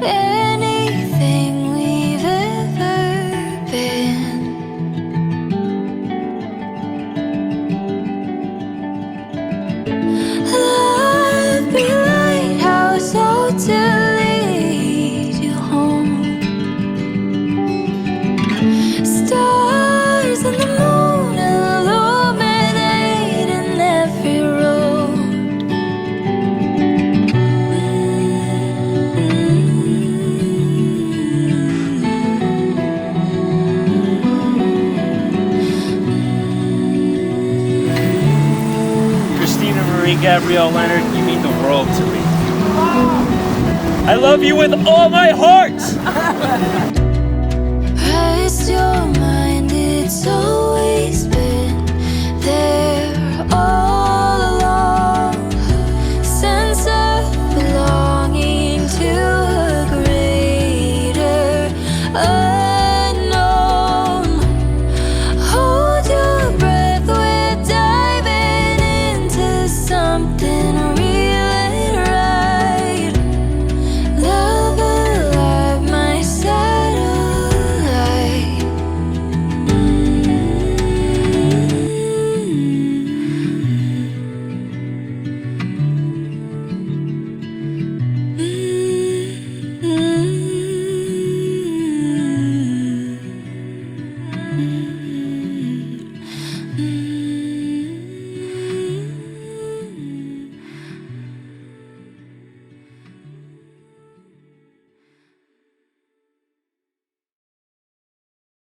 anything we've ever been. Love be lighthouse out to lead you home. Stars and the moon illuminating every road. Christina Marie Gabrielle Leonard, you mean the world to me. I love you with all my heart! Rest your mind, it's always been there all along. Sense of belonging to a greater unknown. Hold your breath, we're diving into something real and right. Love alive, my satellite.